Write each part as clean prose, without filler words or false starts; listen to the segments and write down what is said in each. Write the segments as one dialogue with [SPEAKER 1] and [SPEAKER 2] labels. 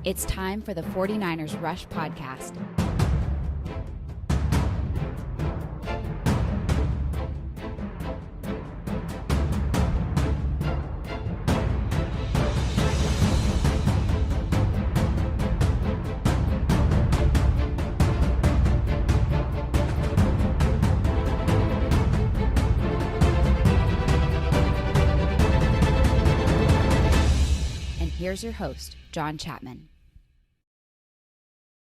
[SPEAKER 1] It's time for the 49ers Rush Podcast. And here's your host, John Chapman.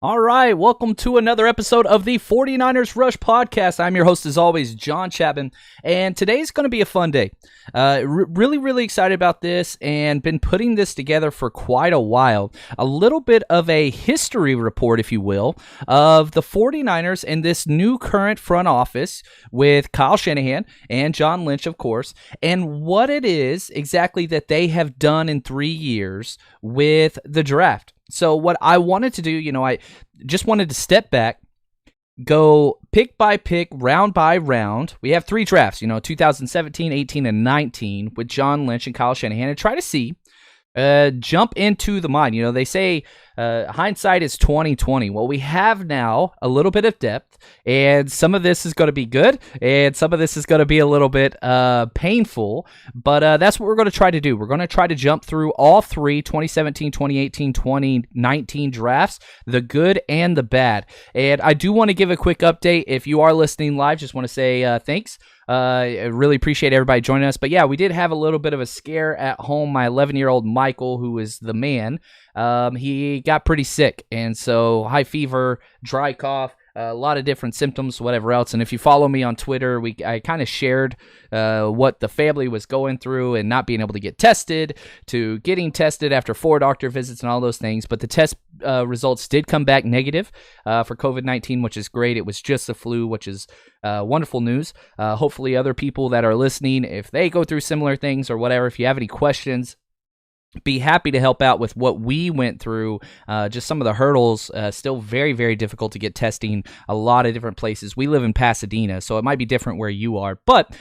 [SPEAKER 2] All right, welcome to another episode of the 49ers Rush Podcast. I'm your host, as always, John Chapman, and today's going to be a fun day. Really excited about this and been putting this together for quite a while. A little bit of a history report, if you will, of the 49ers and this new current front office with Kyle Shanahan and John Lynch, of course, and what it is exactly that they have done in 3 years with the draft. So what I wanted to do, I just wanted to step back, go pick by pick, round by round. We have 3 drafts, 2017, 18, and 19 with John Lynch and Kyle Shanahan, and try to see, jump into the mind. They say hindsight is 20/20. Well, we have now a little bit of depth, and some of this is going to be good, and some of this is going to be a little bit painful, but that's what we're going to try to do. We're going to try to jump through all 3 2017, 2018, 2019 drafts, the good and the bad. And I do want to give a quick update. If you are listening live, just want to say thanks. I really appreciate everybody joining us. But yeah, we did have a little bit of a scare at home. My 11-year-old Michael, who is the man, he got pretty sick. And so high fever, dry cough, a lot of different symptoms, whatever else. And if you follow me on Twitter, I kind of shared what the family was going through and not being able to get tested to getting tested after 4 doctor visits and all those things. But the test results did come back negative for COVID-19, which is great. It was just the flu, which is wonderful news. Hopefully other people that are listening, if they go through similar things or whatever, if you have any questions, be happy to help out with what we went through, just some of the hurdles. Still very difficult to get testing a lot of different places. We live in Pasadena, so it might be different where you are, but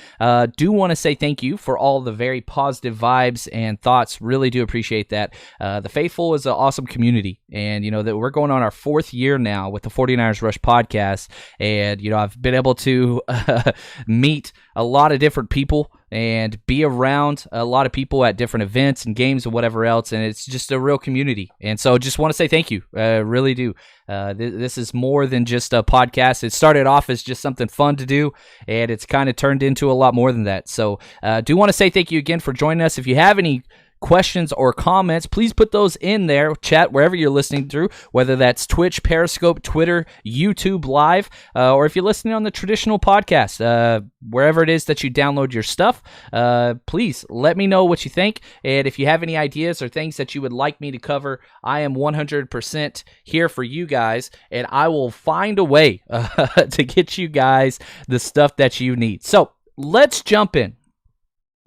[SPEAKER 2] do want to say thank you for all the very positive vibes and thoughts. Really do appreciate that. The Faithful is an awesome community, and that we're going on our 4th year now with the 49ers Rush Podcast, and I've been able to meet a lot of different people and be around a lot of people at different events and games and whatever else, and it's just a real community. And so just want to say thank you. Really do. This is more than just a podcast. It started off as just something fun to do, and it's kind of turned into a lot more than that. So do want to say thank you again for joining us. If you have any questions or comments, please put those in there, chat, wherever you're listening through, whether that's Twitch, Periscope, Twitter, YouTube Live, or if you're listening on the traditional podcast, wherever it is that you download your stuff, please let me know what you think. And if you have any ideas or things that you would like me to cover, I am 100% here for you guys, and I will find a way to get you guys the stuff that you need. So let's jump in.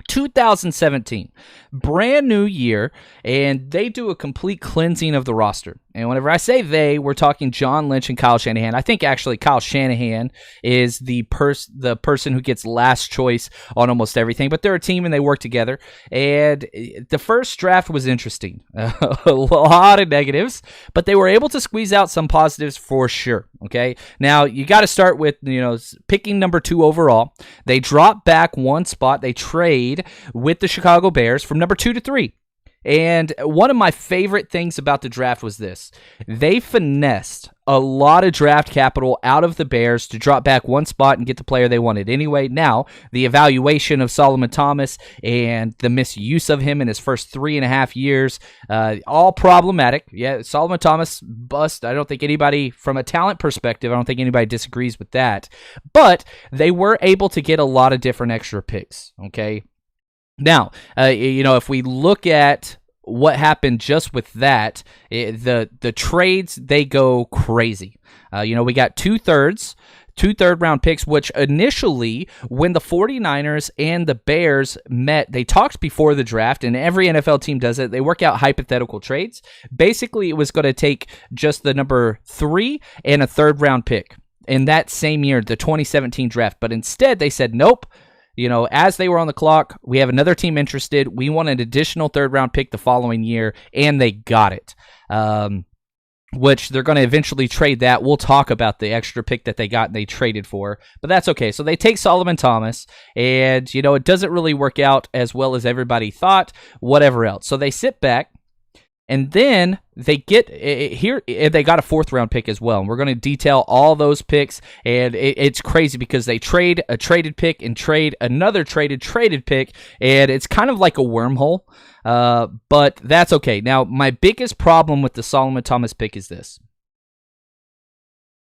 [SPEAKER 2] 2017, brand new year, and they do a complete cleansing of the roster. And whenever I say they, we're talking John Lynch and Kyle Shanahan. I think actually Kyle Shanahan is the person who gets last choice on almost everything, but they're a team and they work together. And the first draft was interesting. A lot of negatives, but they were able to squeeze out some positives for sure. Okay, now you got to start with picking number 2 overall. They drop back 1 spot. They trade with the Chicago Bears from number 2 to 3. And one of my favorite things about the draft was this. They finessed a lot of draft capital out of the Bears to drop back 1 spot and get the player they wanted anyway. Now, the evaluation of Solomon Thomas and the misuse of him in his first 3.5 years, all problematic. Yeah, Solomon Thomas, bust. I don't think anybody, from a talent perspective, I don't think anybody disagrees with that. But they were able to get a lot of different extra picks, okay? Now, if we look at what happened just with that, the trades, they go crazy. We got 2 third-round picks, which initially, when the 49ers and the Bears met, they talked before the draft, and every NFL team does it. They work out hypothetical trades. Basically, it was going to take just the number 3 and a third-round pick in that same year, the 2017 draft. But instead, they said, nope. as they were on the clock, we have another team interested. We want an additional third-round pick the following year, and they got it. Which they're going to eventually trade that. We'll talk about the extra pick that they got and they traded for, but that's okay. So they take Solomon Thomas, and, it doesn't really work out as well as everybody thought, whatever else. So they sit back, and then they get here. They got a fourth-round pick as well, and we're going to detail all those picks, and it's crazy because they trade a traded pick and trade another traded pick, and it's kind of like a wormhole. But that's okay. Now, my biggest problem with the Solomon Thomas pick is this.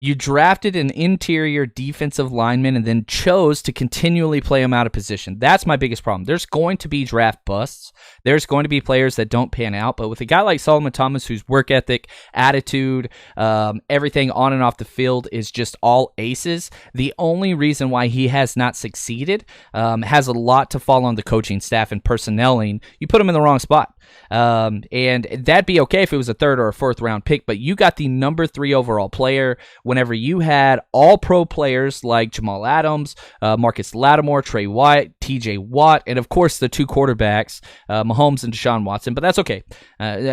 [SPEAKER 2] You drafted an interior defensive lineman and then chose to continually play him out of position. That's my biggest problem. There's going to be draft busts. There's going to be players that don't pan out. But with a guy like Solomon Thomas, whose work ethic, attitude, everything on and off the field is just all aces, the only reason why he has not succeeded has a lot to fall on the coaching staff and personnelling. You put him in the wrong spot. And that'd be okay if it was a third or a fourth round pick, but you got the number 3 overall player whenever you had all pro players like Jamal Adams, Marcus Lattimore, Trey White, TJ Watt, and of course the 2 quarterbacks, Mahomes and Deshaun Watson, but that's okay.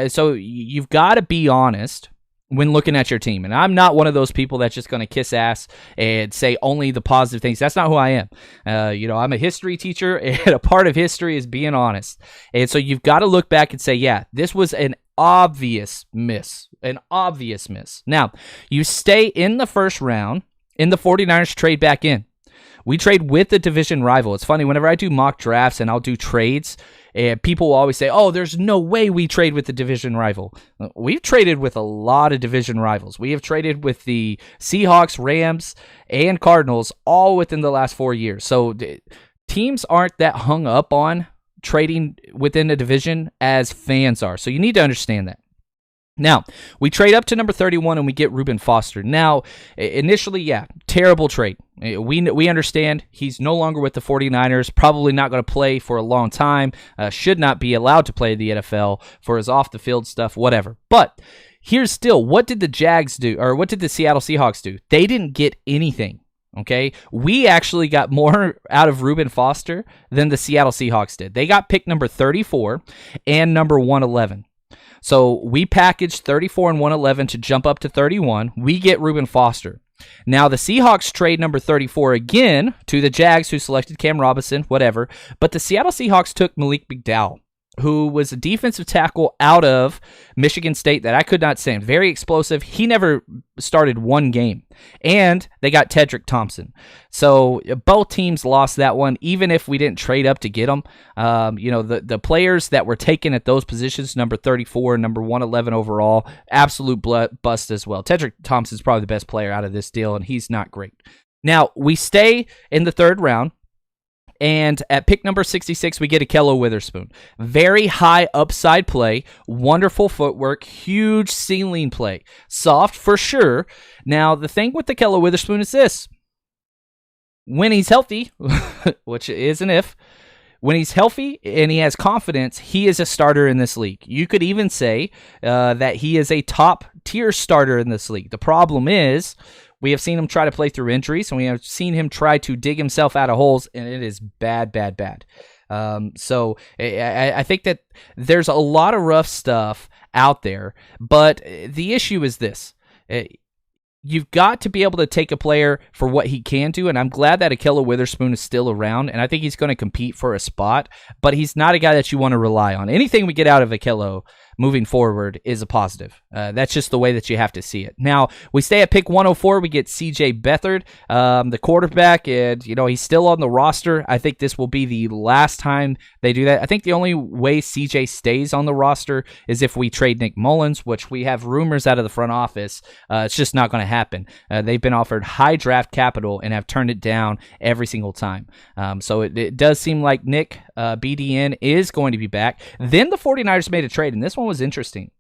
[SPEAKER 2] So you've got to be honest when looking at your team. And I'm not one of those people that's just going to kiss ass and say only the positive things. That's not who I am. I'm a history teacher, and a part of history is being honest. And so you've got to look back and say, yeah, this was an obvious miss. Now, you stay in the first round, and the 49ers trade back in. We trade with the division rival. It's funny, whenever I do mock drafts and I'll do trades, and people will always say, oh, there's no way we trade with the division rival. We've traded with a lot of division rivals. We have traded with the Seahawks, Rams, and Cardinals all within the last 4 years. So teams aren't that hung up on trading within a division as fans are. So you need to understand that. Now, we trade up to number 31 and we get Reuben Foster. Now, initially, yeah, terrible trade. We understand he's no longer with the 49ers, probably not going to play for a long time, should not be allowed to play the NFL for his off-the-field stuff, whatever. But here's still, what did the Jags do, or what did the Seattle Seahawks do? They didn't get anything. Okay, we actually got more out of Reuben Foster than the Seattle Seahawks did. They got pick number 34 and number 111. So we packaged 34 and 111 to jump up to 31. We get Reuben Foster. Now, the Seahawks trade number 34 again to the Jags, who selected Cam Robinson, whatever. But the Seattle Seahawks took Malik McDowell, who was a defensive tackle out of Michigan State that I could not stand. Very explosive. He never started one game. And they got Tedrick Thompson. So both teams lost that one, even if we didn't trade up to get them. The players that were taken at those positions, number 34 and number 111 overall, absolute bust as well. Tedrick Thompson's probably the best player out of this deal, and he's not great. Now, we stay in the third round. And at pick number 66, we get a Kelo Witherspoon. Very high upside play, wonderful footwork, huge ceiling play. Soft for sure. Now, the thing with the Kelo Witherspoon is this. When he's healthy, which is an if, when he's healthy and he has confidence, he is a starter in this league. You could even say that he is a top-tier starter in this league. The problem is, we have seen him try to play through injuries, and we have seen him try to dig himself out of holes, and it is bad. So I think that there's a lot of rough stuff out there, but the issue is this. You've got to be able to take a player for what he can do, and I'm glad that Kelo Witherspoon is still around, and I think he's going to compete for a spot, but he's not a guy that you want to rely on. Anything we get out of Kelo moving forward is a positive. That's just the way that you have to see it. Now, we stay at pick 104. We get CJ Beathard, the quarterback, and he's still on the roster. I think this will be the last time they do that. I think the only way CJ stays on the roster is if we trade Nick Mullins, which we have rumors out of the front office. It's just not going to happen. They've been offered high draft capital and have turned it down every single time. So it does seem like Nick BDN is going to be back. Then the 49ers made a trade, and this one was interesting.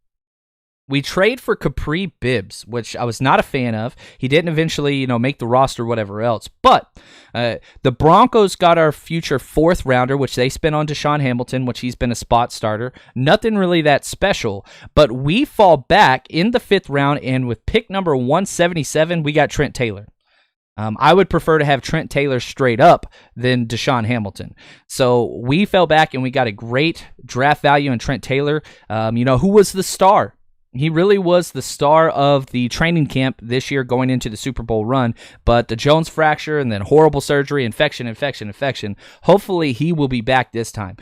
[SPEAKER 2] We trade for Capri Bibbs, which I was not a fan of. He didn't eventually, make the roster, whatever else. But the Broncos got our future fourth rounder, which they spent on Deshaun Hamilton, which he's been a spot starter. Nothing really that special. But we fall back in the fifth round, and with pick number 177, we got Trent Taylor. I would prefer to have Trent Taylor straight up than Deshaun Hamilton. So we fell back and we got a great draft value in Trent Taylor, who was the star. He really was the star of the training camp this year going into the Super Bowl run, but the Jones fracture and then horrible surgery, infection. Hopefully he will be back this time.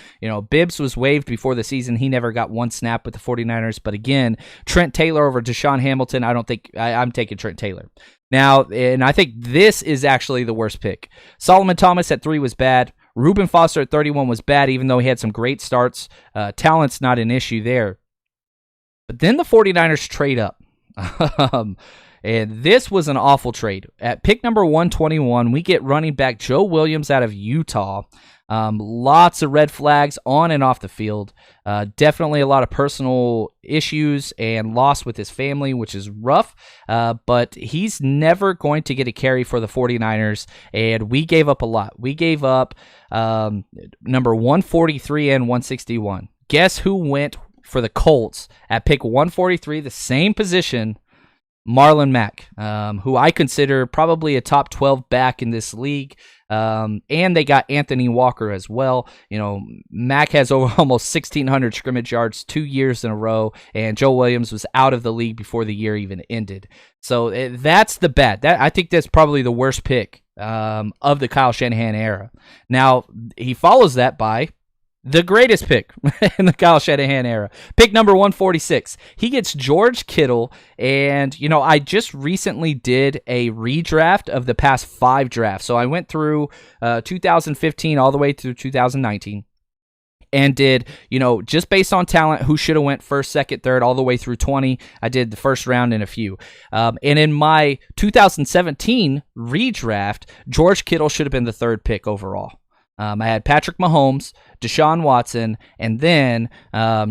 [SPEAKER 2] Bibbs was waived before the season. He never got one snap with the 49ers, but again, Trent Taylor over Deshaun Hamilton, I'm taking Trent Taylor. Now, and I think this is actually the worst pick. Solomon Thomas at 3 was bad. Reuben Foster at 31 was bad, even though he had some great starts. Talent's not an issue there. But then the 49ers trade up. And this was an awful trade. At pick number 121, we get running back Joe Williams out of Utah. Lots of red flags on and off the field. Definitely a lot of personal issues and loss with his family, which is rough. But he's never going to get a carry for the 49ers. And we gave up a lot. We gave up number 143 and 161. Guess who went for the Colts at pick 143, the same position, Marlon Mack, who I consider probably a top 12 back in this league. And they got Anthony Walker as well. Mack has over almost 1,600 scrimmage yards 2 years in a row, and Joe Williams was out of the league before the year even ended. So that's the bad. I think that's probably the worst pick of the Kyle Shanahan era. Now, he follows that by the greatest pick in the Kyle Shanahan era. Pick number 146. He gets George Kittle, and, I just recently did a redraft of the past 5 drafts. So I went through 2015 all the way through 2019 and did, just based on talent, who should have went first, second, third, all the way through 20. I did the first round and a few. And in my 2017 redraft, George Kittle should have been the 3rd pick overall. I had Patrick Mahomes, Deshaun Watson, and then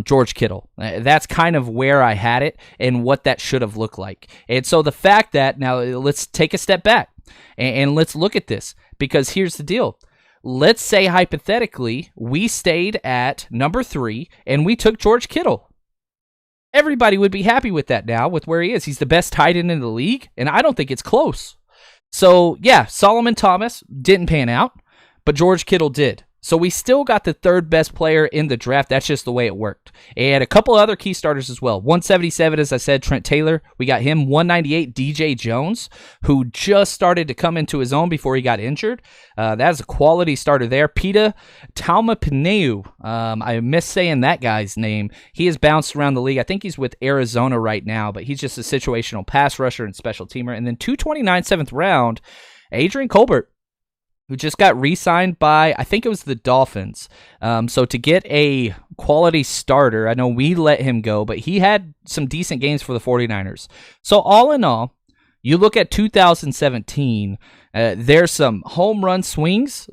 [SPEAKER 2] George Kittle. That's kind of where I had it and what that should have looked like. And so the fact that, now let's take a step back and let's look at this, because here's the deal. Let's say hypothetically we stayed at number 3 and we took George Kittle. Everybody would be happy with that now, with where he is. He's the best tight end in the league, and I don't think it's close. So, yeah, Solomon Thomas didn't pan out, but George Kittle did. So we still got the 3rd best player in the draft. That's just the way it worked. And a couple other key starters as well. 177, as I said, Trent Taylor. We got him. 198, DJ Jones, who just started to come into his own before he got injured. That's a quality starter there. Pita Taumapaneu. I miss saying that guy's name. He has bounced around the league. I think he's with Arizona right now, but he's just a situational pass rusher and special teamer. And then 229, 7th round, Adrien Kolbert, who just got re-signed by, I think it was the Dolphins. So to get a quality starter, I know we let him go, but he had some decent games for the 49ers. So all in all, you look at 2017, there's some home run swings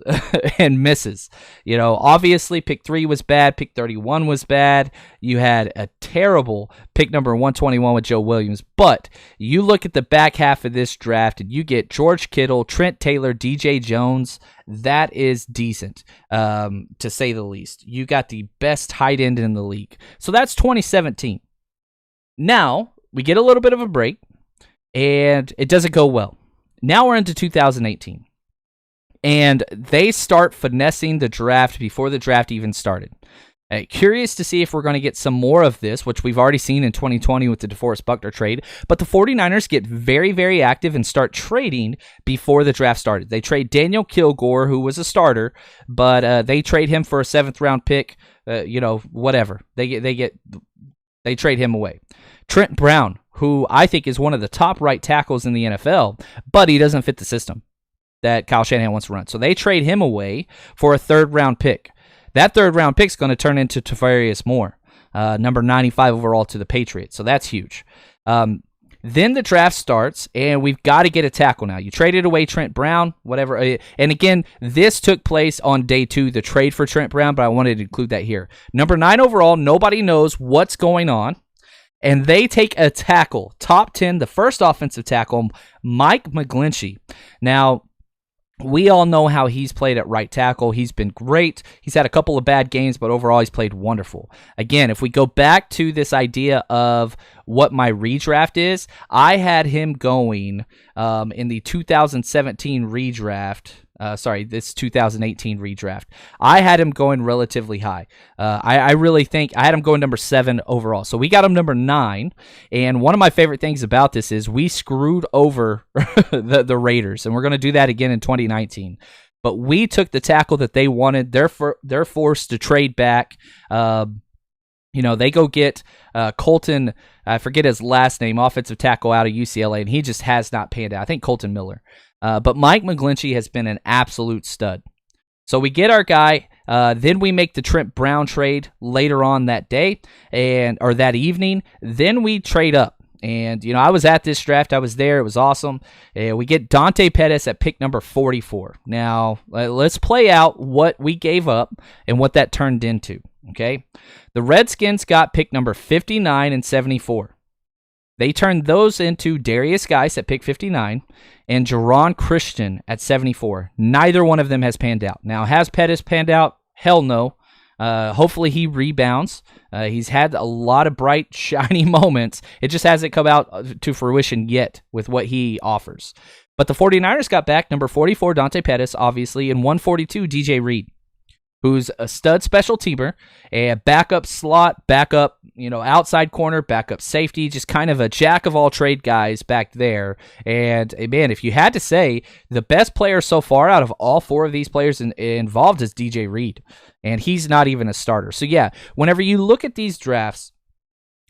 [SPEAKER 2] and misses. Obviously pick 3 was bad, pick 31 was bad. You had a terrible pick number 121 with Joe Williams. But you look at the back half of this draft and you get George Kittle, Trent Taylor, DJ Jones. That is decent, to say the least. You got the best tight end in the league. So that's 2017. Now, we get a little bit of a break, and it doesn't go well. Now we're into 2018, and they start finessing the draft before the draft even started. Curious to see if we're going to get some more of this, which we've already seen in 2020 with the DeForest Buckner trade. But the 49ers get very, very active and start trading before the draft started. They trade Daniel Kilgore, who was a starter, but they trade him for a 7th round pick. Whatever. They trade him away. Trent Brown, who I think is one of the top right tackles in the NFL, but he doesn't fit the system that Kyle Shanahan wants to run. So they trade him away for a 3rd round pick. That 3rd round pick is going to turn into Tavarius Moore, number 95 overall to the Patriots. So that's huge. Then the draft starts, and we've got to get a tackle now. You traded away Trent Brown, whatever. And again, this took place on day 2, the trade for Trent Brown, but I wanted to include that here. Number 9 overall, nobody knows what's going on. And they take a tackle, top 10, the first offensive tackle, Mike Mcglinchey. Now, we all know how he's played at right tackle. He's been great. He's had a couple of bad games, but overall he's played wonderful. Again, if we go back to this idea of what my redraft is, I had him going in the 2017 redraft. This 2018 redraft. I had him going relatively high. I really think I had him going number 7 overall. So we got him number 9. And one of my favorite things about this is we screwed over the Raiders, and we're going to do that again in 2019. But we took the tackle that they wanted. They're forced to trade back. They go get Colton, I forget his last name, offensive tackle out of UCLA, and he just has not panned out. I think Colton Miller. But Mike Mcglinchey has been an absolute stud. So we get our guy. Then we make the Trent Brown trade later on that day or that evening. Then we trade up. And, I was at this draft. I was there. It was awesome. We get Dante Pettis at pick number 44. Now, let's play out what we gave up and what that turned into. Okay? The Redskins got pick number 59 and 74. They turned those into Darius Geis at pick 59 and Jerron Christian at 74. Neither one of them has panned out. Now, has Pettis panned out? Hell no. Hopefully he rebounds. He's had a lot of bright, shiny moments. It just hasn't come out to fruition yet with what he offers. But the 49ers got back number 44, Dante Pettis, obviously, and 142, DJ Reid, who's a stud special teamer, a backup slot, backup, outside corner, backup safety, just kind of a jack of all trade guys back there. And man, if you had to say, the best player so far out of all 4 of these players involved is DJ Reid, and he's not even a starter. So yeah, whenever you look at these drafts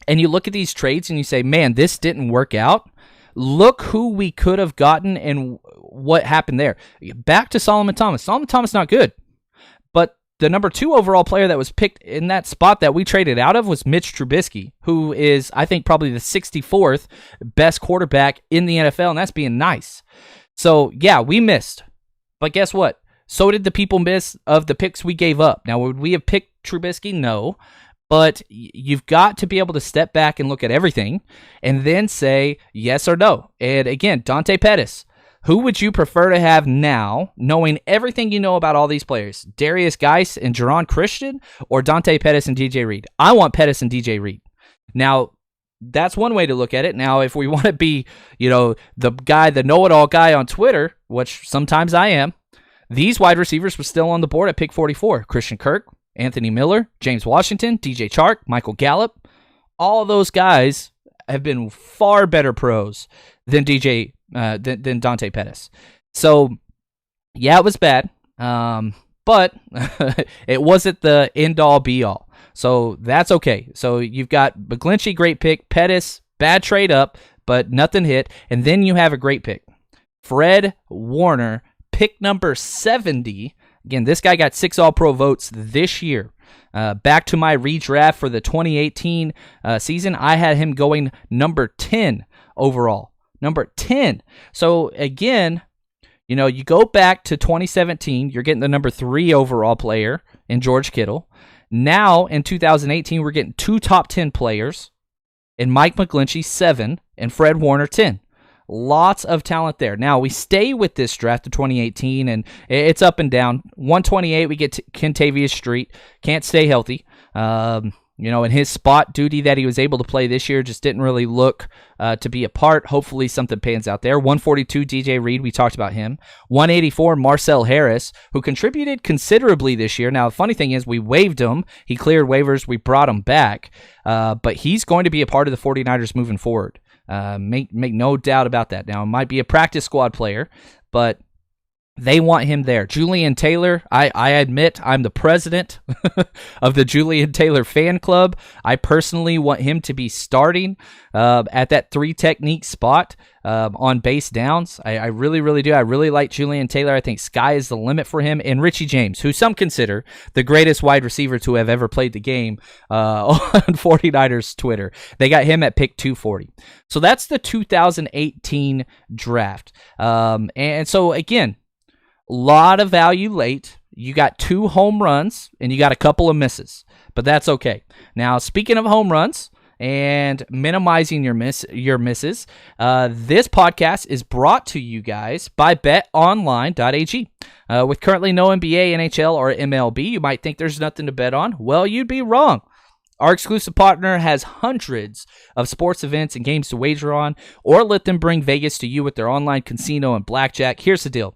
[SPEAKER 2] and you look at these trades and you say, man, this didn't work out, look who we could have gotten and what happened there. Back to Solomon Thomas. Solomon Thomas not good, but the number 2 overall player that was picked in that spot that we traded out of was Mitch Trubisky, who is, I think, probably the 64th best quarterback in the NFL, and that's being nice. So, yeah, we missed. But guess what? So did the people miss of the picks we gave up. Now, would we have picked Trubisky? No. But you've got to be able to step back and look at everything and then say yes or no. And again, Dante Pettis. Who would you prefer to have now, knowing everything you know about all these players? Darius Geis and Jerron Christian, or Dante Pettis and DJ Reid? I want Pettis and DJ Reid. Now, that's one way to look at it. Now, if we want to be, the know-it-all guy on Twitter, which sometimes I am, these wide receivers were still on the board at pick 44. Christian Kirk, Anthony Miller, James Washington, DJ Chark, Michael Gallup. All of those guys have been far better pros than than Dante Pettis. So, yeah, it was bad, but it wasn't the end-all, be-all. So that's okay. So you've got Mcglinchey, great pick. Pettis, bad trade up, but nothing hit. And then you have a great pick. Fred Warner, pick number 70. Again, this guy got 6 All-Pro votes this year. Back to my redraft for the 2018 season, I had him going number 10 overall. Number 10. So, again, you go back to 2017, you're getting the number 3 overall player in George Kittle. Now, in 2018, we're getting 2 top 10 players, and Mike Mcglinchey, 7, and Fred Warner, 10. Lots of talent there. Now, we stay with this draft of 2018, and it's up and down. 128, we get Kentavious Street. Can't stay healthy. And his spot duty that he was able to play this year just didn't really look to be a part. Hopefully something pans out there. 142, DJ Reid, we talked about him. 184, Marcel Harris, who contributed considerably this year. Now, the funny thing is we waived him. He cleared waivers. We brought him back. But he's going to be a part of the 49ers moving forward. Make no doubt about that. Now, it might be a practice squad player, but they want him there. Julian Taylor, I admit I'm the president of the Julian Taylor fan club. I personally want him to be starting at that 3 technique spot on base downs. I really, really do. I really like Julian Taylor. I think sky is the limit for him. And Richie James, who some consider the greatest wide receiver to have ever played the game on 49ers Twitter. They got him at pick 240. So that's the 2018 draft. And so, again, lot of value late. You got 2 home runs, and you got a couple of misses, but that's okay. Now, speaking of home runs and minimizing your misses. This podcast is brought to you guys by betonline.ag. With currently no NBA, NHL, or MLB, you might think there's nothing to bet on. Well, you'd be wrong. Our exclusive partner has hundreds of sports events and games to wager on, or let them bring Vegas to you with their online casino and blackjack. Here's the deal.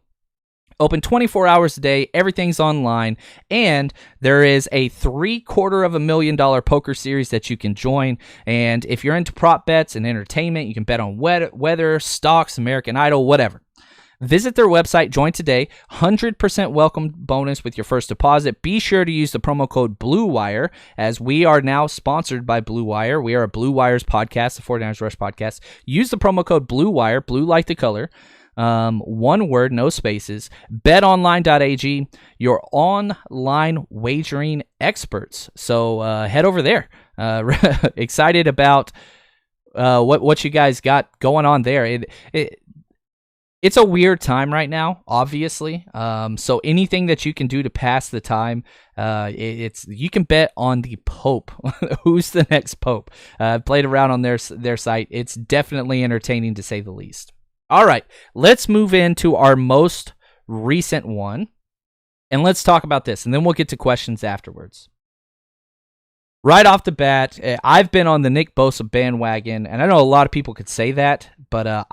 [SPEAKER 2] Open 24 hours a day, everything's online, and there is a $750,000 poker series that you can join. And if you're into prop bets and entertainment, you can bet on weather, stocks, American Idol, whatever. Visit their website, join today, 100% welcome bonus with your first deposit. Be sure to use the promo code BLUEWIRE, as we are now sponsored by Blue Wire. We are a Blue Wires podcast, the 49ers Rush podcast. Use the promo code BLUEWIRE, blue like the color, one word, no spaces. BetOnline.ag, your online wagering experts. So head over there. Excited about what you guys got going on there. It's a weird time right now, obviously. So anything that you can do to pass the time, you can bet on the Pope. Who's the next Pope? Played around on their site. It's definitely entertaining to say the least. All right, let's move into our most recent one, and let's talk about this, and then we'll get to questions afterwards. Right off the bat, I've been on the Nick Bosa bandwagon, and I know a lot of people could say that, but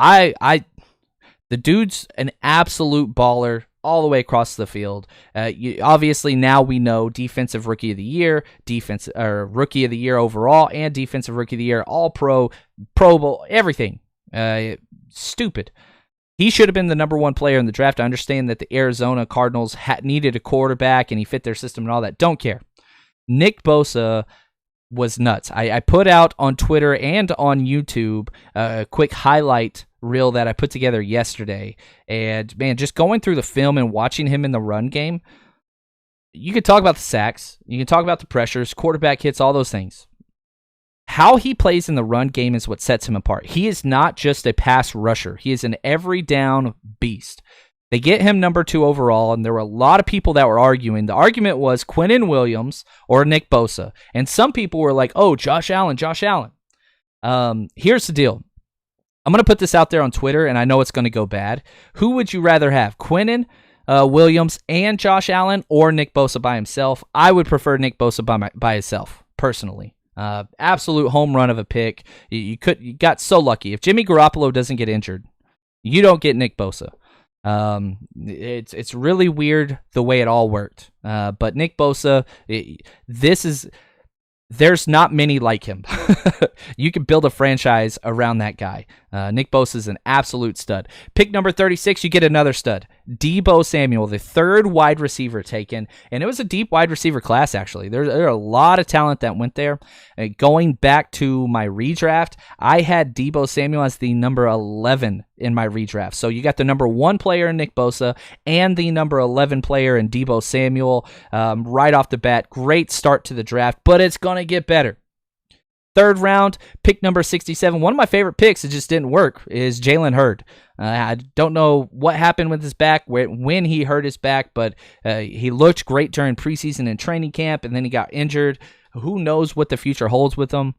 [SPEAKER 2] the dude's an absolute baller all the way across the field. Obviously, now we know Defensive Rookie of the Year, Rookie of the Year overall, and Defensive Rookie of the Year, All-Pro, Pro Bowl, everything. Stupid. He should have been the number one player in the draft. I understand that the Arizona Cardinals needed a quarterback, and he fit their system and all that. Don't care. Nick Bosa was nuts. I put out on Twitter and on YouTube a quick highlight reel that I put together yesterday. And, man, just going through the film and watching him in the run game, you could talk about the sacks. You can talk about the pressures, quarterback hits, all those things. How he plays in the run game is what sets him apart. He is not just a pass rusher. He is an every down beast. They get him number 2 overall, and there were a lot of people that were arguing. The argument was Quintin Williams or Nick Bosa. And some people were like, oh, Josh Allen. Here's the deal. I'm going to put this out there on Twitter, and I know it's going to go bad. Who would you rather have, Quintin Williams and Josh Allen, or Nick Bosa by himself? I would prefer Nick Bosa by himself, personally. Absolute home run of a pick. You got so lucky. If Jimmy Garoppolo doesn't get injured, you don't get Nick Bosa. It's really weird the way it all worked. But Nick Bosa, there's not many like him. You could build a franchise around that guy. Nick Bosa is an absolute stud. Pick number 36, you get another stud. Deebo Samuel, the third wide receiver taken. And it was a deep wide receiver class, actually. There are a lot of talent that went there. Going back to my redraft, I had Deebo Samuel as the number 11 in my redraft. So you got the number 1 player in Nick Bosa and the number 11 player in Deebo Samuel right off the bat. Great start to the draft, but it's going to get better. Third round, pick number 67. One of my favorite picks, it just didn't work, is Jalen Hurt. I don't know what happened with his back, when he hurt his back, but he looked great during preseason and training camp, and then he got injured. Who knows what the future holds with him?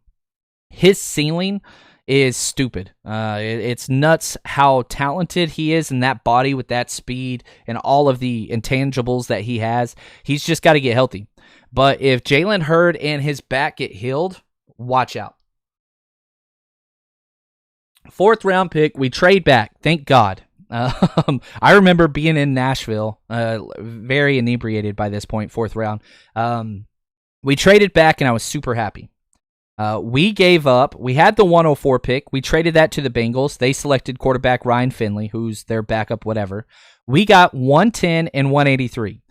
[SPEAKER 2] His ceiling is stupid. It's nuts how talented he is in that body with that speed and all of the intangibles that he has. He's just got to get healthy. But if Jalen Hurt and his back get healed, watch out. Fourth round pick, we trade back. Thank God. I remember being in Nashville, very inebriated by this point, fourth round. We traded back, and I was super happy. We gave up. We had the 104 pick. We traded that to the Bengals. They selected quarterback Ryan Finley, who's their backup, whatever. We got 110 and 183.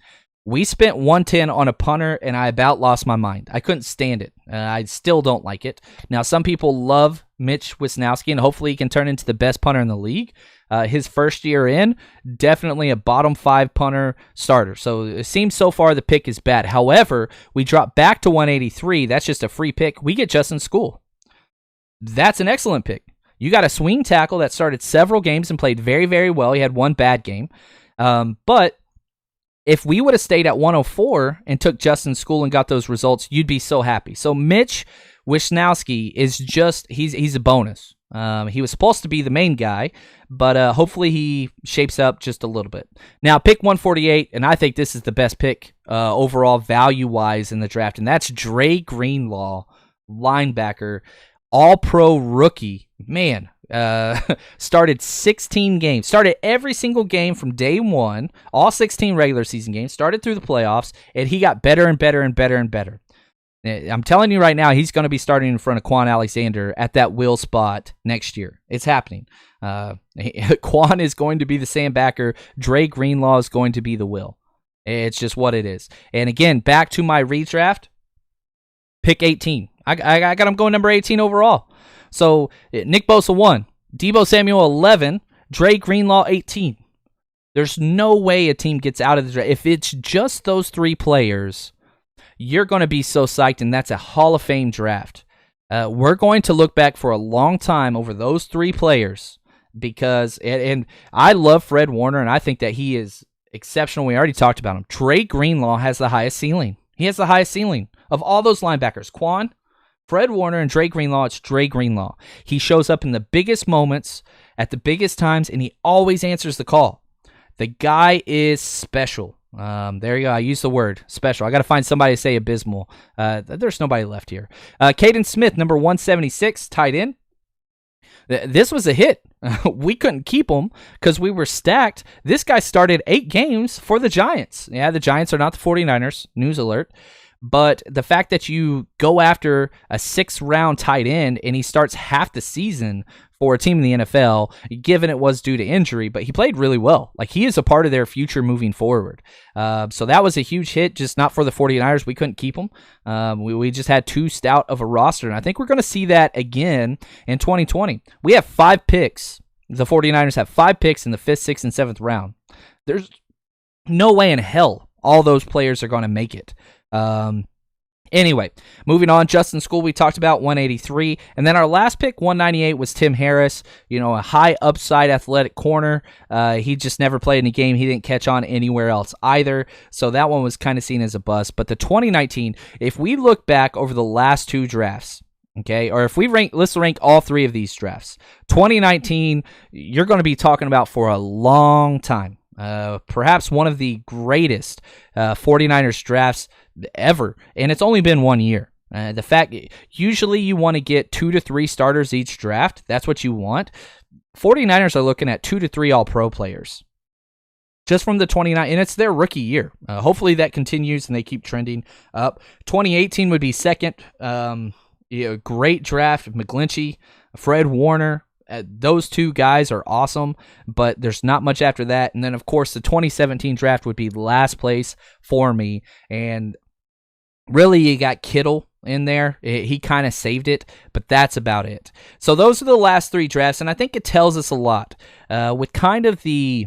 [SPEAKER 2] We spent 110 on a punter, and I about lost my mind. I couldn't stand it. I still don't like it. Now, some people love Mitch Wisnowski, and hopefully he can turn into the best punter in the league. His first year in, definitely a bottom 5 punter starter. So it seems so far the pick is bad. However, we drop back to 183. That's just a free pick. We get Justin School. That's an excellent pick. You got a swing tackle that started several games and played very, very well. He had one bad game. But if we would have stayed at 104 and took Justin School and got those results, you'd be so happy. So Mitch Wishnowsky is just he's a bonus. He was supposed to be the main guy, but hopefully he shapes up just a little bit. Now, pick 148, and I think this is the best pick overall value-wise in the draft, and that's Dre Greenwall, linebacker, all-pro rookie. Man, started 16 games, started every single game from day one, all 16 regular season games, started through the playoffs, and he got better and better and better and better. I'm telling you right now, he's going to be starting in front of Quan Alexander at that will spot next year. It's happening. Quan is going to be the Sam backer. Dre Greenlaw is going to be the will. It's just what it is. And again, back to my redraft, pick 18. I got him going number 18 overall. So Nick Bosa 1, Deebo Samuel 11, Dre Greenlaw 18. There's no way a team gets out of the draft. If it's just those three players, you're going to be so psyched, and that's a Hall of Fame draft. We're going to look back for a long time over those three players because, and I love Fred Warner, and I think that he is exceptional. We already talked about him. Dre Greenlaw has the highest ceiling. He has the highest ceiling of all those linebackers. Quan, Fred Warner, and Dre Greenlaw, it's Dre Greenlaw. He shows up in the biggest moments at the biggest times, and he always answers the call. The guy is special. There you go. I use the word special. I got to find somebody to say abysmal. There's nobody left here. Caden Smith, number 176, tight end. This was a hit. We couldn't keep him because we were stacked. This guy started 8 games for the Giants. Yeah, the Giants are not the 49ers. News alert. But the fact that you go after a 6th-round tight end and he starts half the season for a team in the NFL, given it was due to injury, but he played really well. Like, he is a part of their future moving forward. So that was a huge hit, just not for the 49ers. We couldn't keep him. We just had too stout of a roster, and I think we're going to see that again in 2020. We have 5 picks. The 49ers have 5 picks in the 5th, 6th, and 7th round. There's no way in hell all those players are going to make it. Anyway, moving on, Justin School, we talked about 183, and then our last pick, 198, was Tim Harris, a high upside athletic corner. He just never played in a game. He didn't catch on anywhere else either, so that one was kind of seen as a bust. But the 2019, if we look back over the last 2 drafts, okay, or if we let's rank all 3 of these drafts, 2019, you're going to be talking about for a long time. Perhaps one of the greatest 49ers drafts ever, and it's only been 1 year. The fact, usually you want to get 2 to 3 starters each draft. That's what you want. 49ers are looking at 2 to 3 all-pro players just from the 29, and it's their rookie year. Hopefully that continues and they keep trending up. 2018 would be second. Great draft. Mcglinchey, Fred Warner. Those 2 guys are awesome, but there's not much after that. And then, of course, the 2017 draft would be last place for me. And really, you got Kittle in there. He kind of saved it, but that's about it. So those are the last 3 drafts, and I think it tells us a lot with kind of the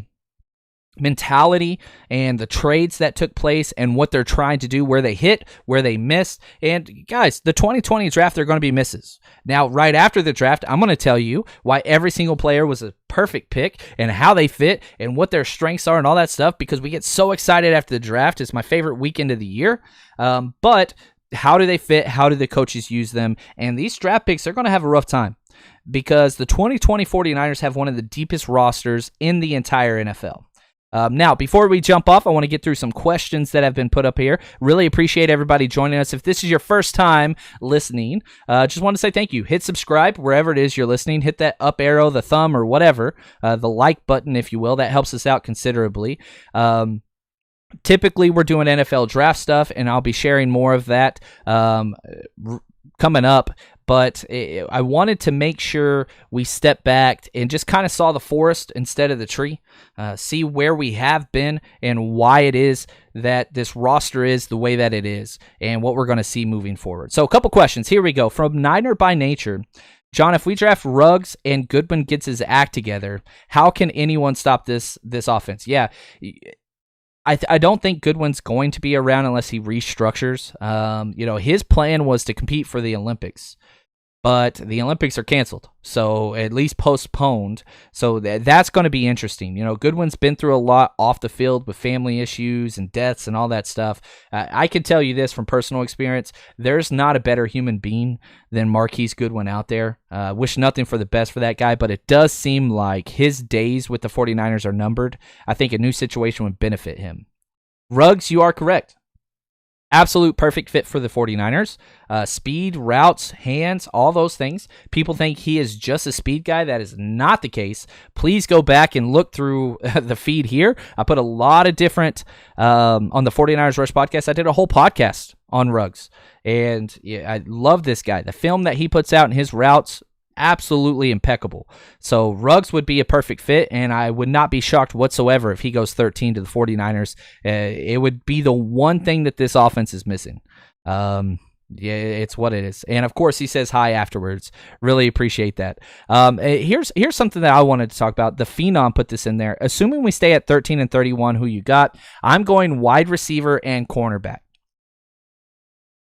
[SPEAKER 2] mentality and the trades that took place and what they're trying to do, where they hit, where they missed. And guys, the 2020 draft, they're going to be misses. Now, right after the draft, I'm going to tell you why every single player was a perfect pick and how they fit and what their strengths are and all that stuff, because we get so excited after the draft. It's my favorite weekend of the year. But how do they fit? How do the coaches use them? And these draft picks, they're going to have a rough time because the 2020 49ers have one of the deepest rosters in the entire NFL. Now, before we jump off, I want to get through some questions that have been put up here. Really appreciate everybody joining us. If this is your first time listening, just want to say thank you. Hit subscribe wherever it is you're listening. Hit that up arrow, the thumb, or whatever, the like button, if you will. That helps us out considerably. Typically, we're doing NFL draft stuff, and I'll be sharing more of that coming up. But I wanted to make sure we step back and just kind of saw the forest instead of the tree, see where we have been and why it is that this roster is the way that it is and what we're going to see moving forward. So a couple questions. Here we go. From Niner by Nature. John, if we draft Ruggs and Goodwin gets his act together, how can anyone stop this offense? Yeah, I don't think Goodwin's going to be around unless he restructures. His plan was to compete for the Olympics. but the Olympics are canceled, so at least postponed. So that's going to be interesting. Goodwin's been through a lot off the field with family issues and deaths and all that stuff. I can tell you this from personal experience, there's not a better human being than Marquise Goodwin out there. Wish nothing for the best for that guy, but it does seem like his days with the 49ers are numbered. I think a new situation would benefit him. Ruggs, you are correct. Absolute perfect fit for the 49ers. Speed, routes, hands, all those things. People think he is just a speed guy. That is not the case. Please go back and look through the feed here. I put a lot of different, on the 49ers Rush podcast, I did a whole podcast on Ruggs. And yeah, I love this guy. The film that he puts out in his routes, absolutely impeccable. So Ruggs would be a perfect fit, and I would not be shocked whatsoever if he goes 13 to the 49ers. It would be the one thing that this offense is missing. Yeah, it's what it is. And of course, he says hi afterwards. Really appreciate that. Here's something that I wanted to talk about. The Phenom put this in there. Assuming we stay at 13 and 31, who you got? I'm going wide receiver and cornerback.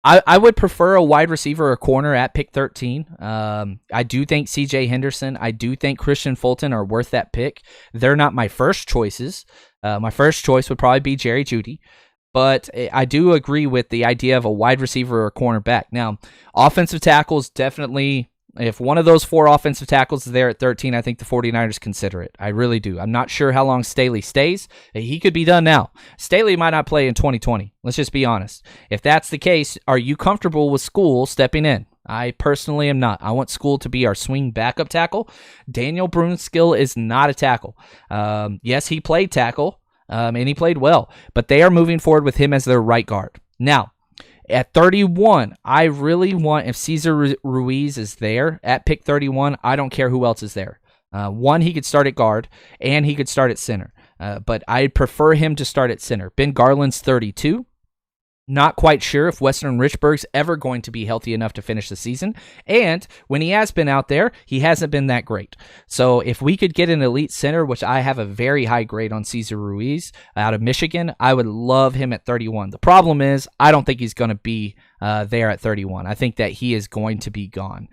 [SPEAKER 2] I would prefer a wide receiver or corner at pick 13. I do think C.J. Henderson, I do think Christian Fulton are worth that pick. They're not my first choices. My first choice would probably be Jerry Jeudy. But I do agree with the idea of a wide receiver or cornerback. Now, offensive tackles definitely, if one of those 4 offensive tackles is there at 13, I think the 49ers consider it. I really do. I'm not sure how long Staley stays. He could be done now. Staley might not play in 2020. Let's just be honest. If that's the case, are you comfortable with School stepping in? I personally am not. I want School to be our swing backup tackle. Daniel Brunskill is not a tackle. Yes, he played tackle, and he played well, but they are moving forward with him as their right guard. Now, at 31, I really want, if Cesar Ruiz is there at pick 31, I don't care who else is there. One, he could start at guard, and he could start at center. But I'd prefer him to start at center. Ben Garland's 32. Not quite sure if Weston Richburg's ever going to be healthy enough to finish the season. And when he has been out there, he hasn't been that great. So if we could get an elite center, which I have a very high grade on Cesar Ruiz out of Michigan, I would love him at 31. The problem is I don't think he's going to be there at 31. I think that he is going to be gone.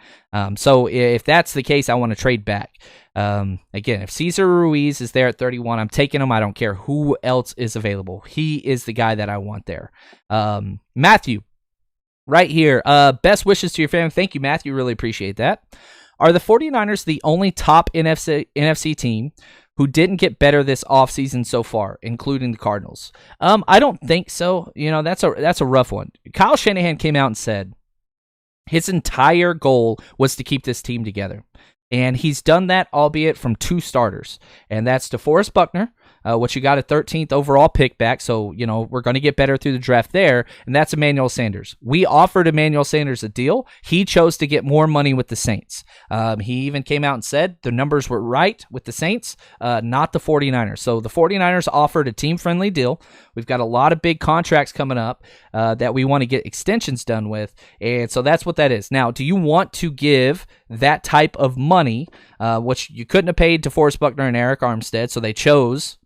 [SPEAKER 2] So if that's the case, I want to trade back. Again, if Cesar Ruiz is there at 31, I'm taking him. I don't care who else is available. He is the guy that I want there. Matthew, right here. Best wishes to your family. Thank you, Matthew. Really appreciate that. Are the 49ers the only top NFC team who didn't get better this offseason so far, including the Cardinals? I don't think so. That's a rough one. Kyle Shanahan came out and said his entire goal was to keep this team together. And he's done that, albeit from 2 starters. And that's DeForest Buckner, which you got a 13th overall pick back. So, we're going to get better through the draft there. And that's Emmanuel Sanders. We offered Emmanuel Sanders a deal. He chose to get more money with the Saints. He even came out and said the numbers were right with the Saints, not the 49ers. So the 49ers offered a team-friendly deal. We've got a lot of big contracts coming up that we want to get extensions done with. And so that's what that is. Now, do you want to give that type of money, which you couldn't have paid to DeForest Buckner and Eric Armstead, so they chose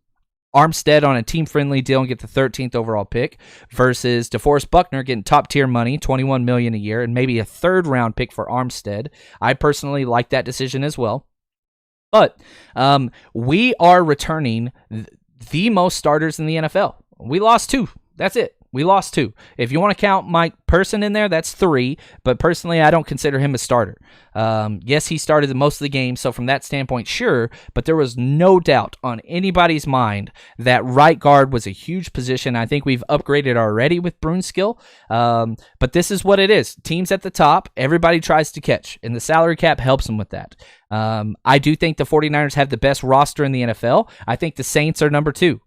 [SPEAKER 2] Armstead on a team-friendly deal and get the 13th overall pick, versus DeForest Buckner getting top-tier money, $21 million a year, and maybe a third-round pick for Armstead? I personally like that decision as well. But we are returning the most starters in the NFL. We lost 2. That's it. We lost 2. If you want to count Mike Person in there, that's 3. But personally, I don't consider him a starter. Yes, he started the most of the game, so from that standpoint, sure. But there was no doubt on anybody's mind that right guard was a huge position. I think we've upgraded already with Brunskill. But this is what it is. Teams at the top, everybody tries to catch, and the salary cap helps them with that. I do think the 49ers have the best roster in the NFL. I think the Saints are number 2.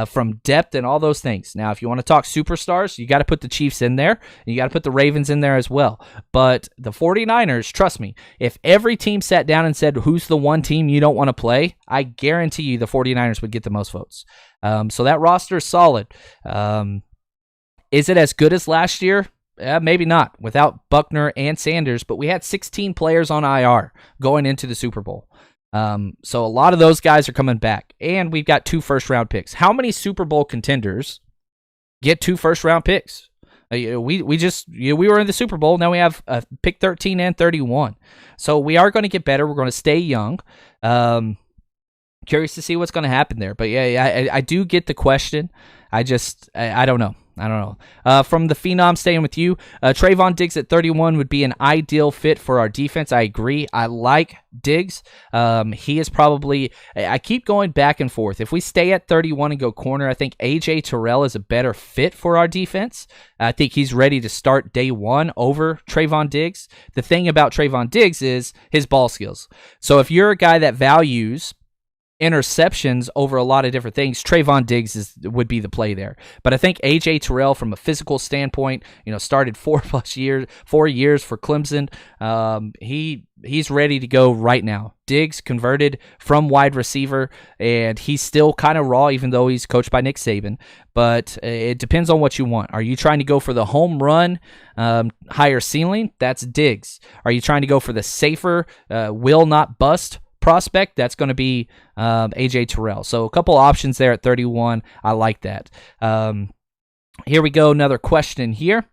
[SPEAKER 2] From depth and all those things. Now, if you want to talk superstars, you got to put the Chiefs in there, and you got to put the Ravens in there as well. But the 49ers, trust me, if every team sat down and said, who's the one team you don't want to play, I guarantee you the 49ers would get the most votes. So that roster is solid. Is it as good as last year? Maybe not, without Buckner and Sanders, but we had 16 players on IR going into the Super Bowl. So a lot of those guys are coming back, and we've got 2 first-round picks. How many Super Bowl contenders get 2 first-round picks? We were in the Super Bowl. Now we have pick 13 and 31. So we are going to get better. We're going to stay young. Curious to see what's going to happen there. But yeah, I do get the question. I don't know. From the Phenom, staying with you, Trayvon Diggs at 31 would be an ideal fit for our defense. I agree. I like Diggs. He is probably, I keep going back and forth. If we stay at 31 and go corner, I think A.J. Terrell is a better fit for our defense. I think he's ready to start day one over Trayvon Diggs. The thing about Trayvon Diggs is his ball skills. So if you're a guy that values interceptions over a lot of different things, Trayvon Diggs would be the play there. But I think A.J. Terrell, from a physical standpoint, started 4 years for Clemson. He's ready to go right now. Diggs converted from wide receiver, and he's still kind of raw, even though he's coached by Nick Saban. But it depends on what you want. Are you trying to go for the home run, higher ceiling? That's Diggs. Are you trying to go for the safer, will not bust prospect? That's going to be A.J. Terrell. So a couple options there at 31. I like that. Here we go. Another question here.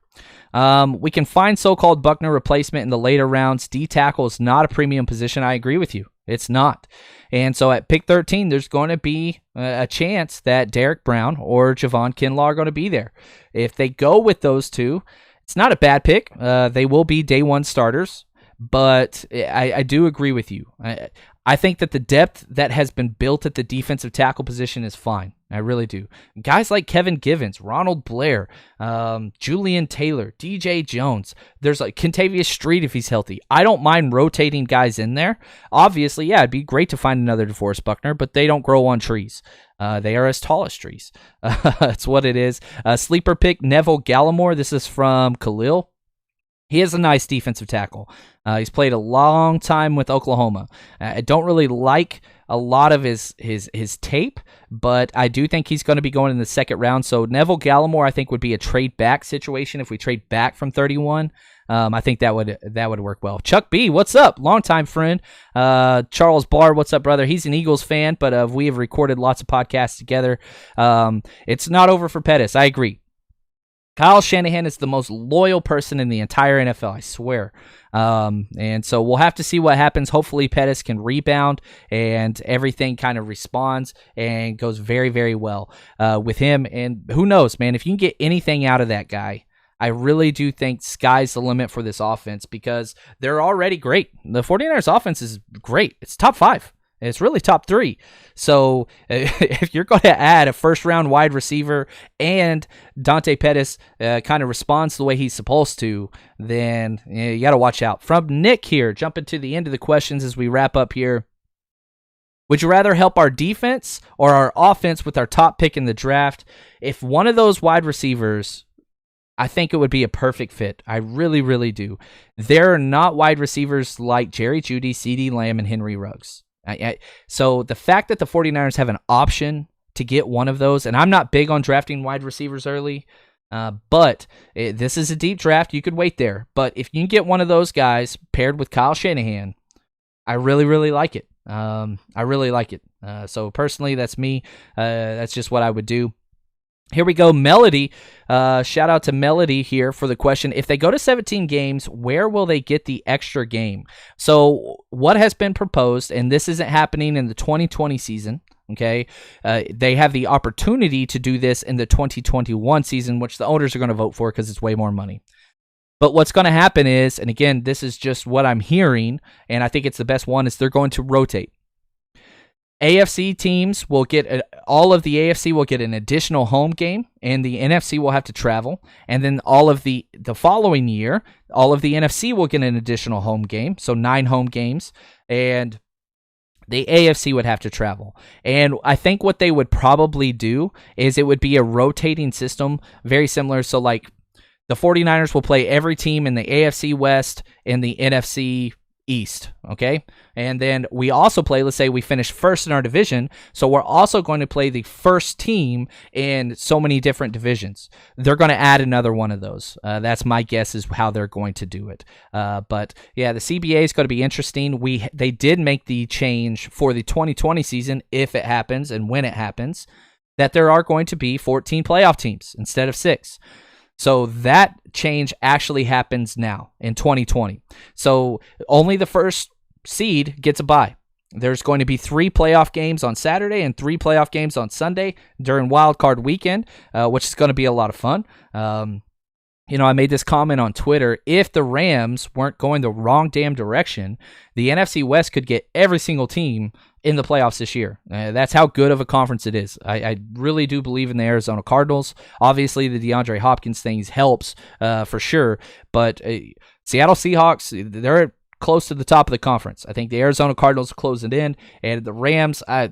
[SPEAKER 2] We can find so-called Buckner replacement in the later rounds. D-tackle is not a premium position. I agree with you. It's not. And so at pick 13, there's going to be a chance that Derek Brown or Javon Kinlaw are going to be there. If they go with those two, it's not a bad pick. They will be day one starters. But I do agree with you. I think that the depth that has been built at the defensive tackle position is fine. I really do. Guys like Kevin Givens, Ronald Blair, Julian Taylor, DJ Jones. There's like Kentavious Street if he's healthy. I don't mind rotating guys in there. Obviously, yeah, it'd be great to find another DeForest Buckner, but they don't grow on trees. They are as tall as trees. That's what it is. Sleeper pick, Neville Gallimore. This is from Khalil. He is a nice defensive tackle. He's played a long time with Oklahoma. I don't really like a lot of his tape, but I do think he's going to be going in the second round. So Neville Gallimore, I think, would be a trade back situation if we trade back from 31. I think that would work well. Chuck B, what's up? Longtime friend. Charles Barr, what's up, brother? He's an Eagles fan, but we have recorded lots of podcasts together. It's not over for Pettis. I agree. Kyle Shanahan is the most loyal person in the entire NFL, I swear. And so we'll have to see what happens. Hopefully Pettis can rebound and everything kind of responds and goes very, very well with him. And who knows, man, if you can get anything out of that guy, I really do think sky's the limit for this offense because they're already great. The 49ers offense is great. It's top 5. It's really top 3. So if you're going to add a first-round wide receiver and Dante Pettis kind of responds the way he's supposed to, then you got to watch out. From Nick here, jumping to the end of the questions as we wrap up here. Would you rather help our defense or our offense with our top pick in the draft? If one of those wide receivers, I think it would be a perfect fit. I really, really do. There are not wide receivers like Jerry Jeudy, CeeDee Lamb, and Henry Ruggs. So the fact that the 49ers have an option to get one of those, and I'm not big on drafting wide receivers early, but this is a deep draft. You could wait there. But if you can get one of those guys paired with Kyle Shanahan, I really, really like it. I really like it. So personally, that's me. That's just what I would do. Here we go, Melody. Shout out to Melody here for the question. If they go to 17 games, where will they get the extra game? So what has been proposed, and this isn't happening in the 2020 season, okay? They have the opportunity to do this in the 2021 season, which the owners are going to vote for because it's way more money. But what's going to happen is, and again, this is just what I'm hearing, and I think it's the best one, is they're going to rotate. AFC teams will get, all of the AFC will get an additional home game, and the NFC will have to travel. And then all of the following year, all of the NFC will get an additional home game, so 9 home games, and the AFC would have to travel. And I think what they would probably do is it would be a rotating system, very similar. So like the 49ers will play every team in the AFC West and the NFC East, okay? And then we also play, let's say we finish first in our division, so we're also going to play the first team in so many different divisions. They're going to add another one of those. That's my guess is how they're going to do it. But yeah, the CBA is going to be interesting. They did make the change for the 2020 season, if it happens and when it happens, that there are going to be 14 playoff teams instead of 6. So that change actually happens now in 2020. So only the first seed gets a bye. There's going to be 3 playoff games on Saturday and 3 playoff games on Sunday during Wild Card Weekend, which is going to be a lot of fun. I made this comment on Twitter. If the Rams weren't going the wrong damn direction, the NFC West could get every single team in the playoffs this year. That's how good of a conference it is. I really do believe in the Arizona Cardinals. Obviously, the DeAndre Hopkins thing helps for sure, but Seattle Seahawks, they're close to the top of the conference. I think the Arizona Cardinals are closing in, and the Rams I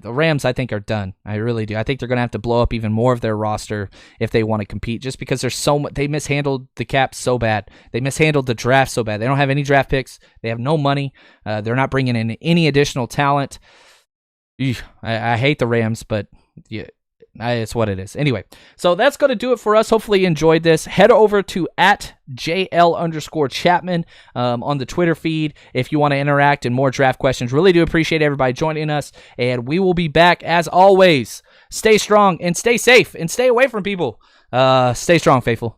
[SPEAKER 2] think are done. I really do. I think they're going to have to blow up even more of their roster if they want to compete, just because there's so much. They mishandled the cap so bad. They mishandled the draft so bad. They don't have any draft picks. They have no money. They're not bringing in any additional talent. I hate the Rams, but yeah, it's what it is. Anyway, so that's going to do it for us. Hopefully you enjoyed this. Head over to @JL_Chapman on the Twitter feed if you want to interact and more draft questions. Really do appreciate everybody joining us, and we will be back as always. Stay strong and stay safe and stay away from people. Stay strong, faithful.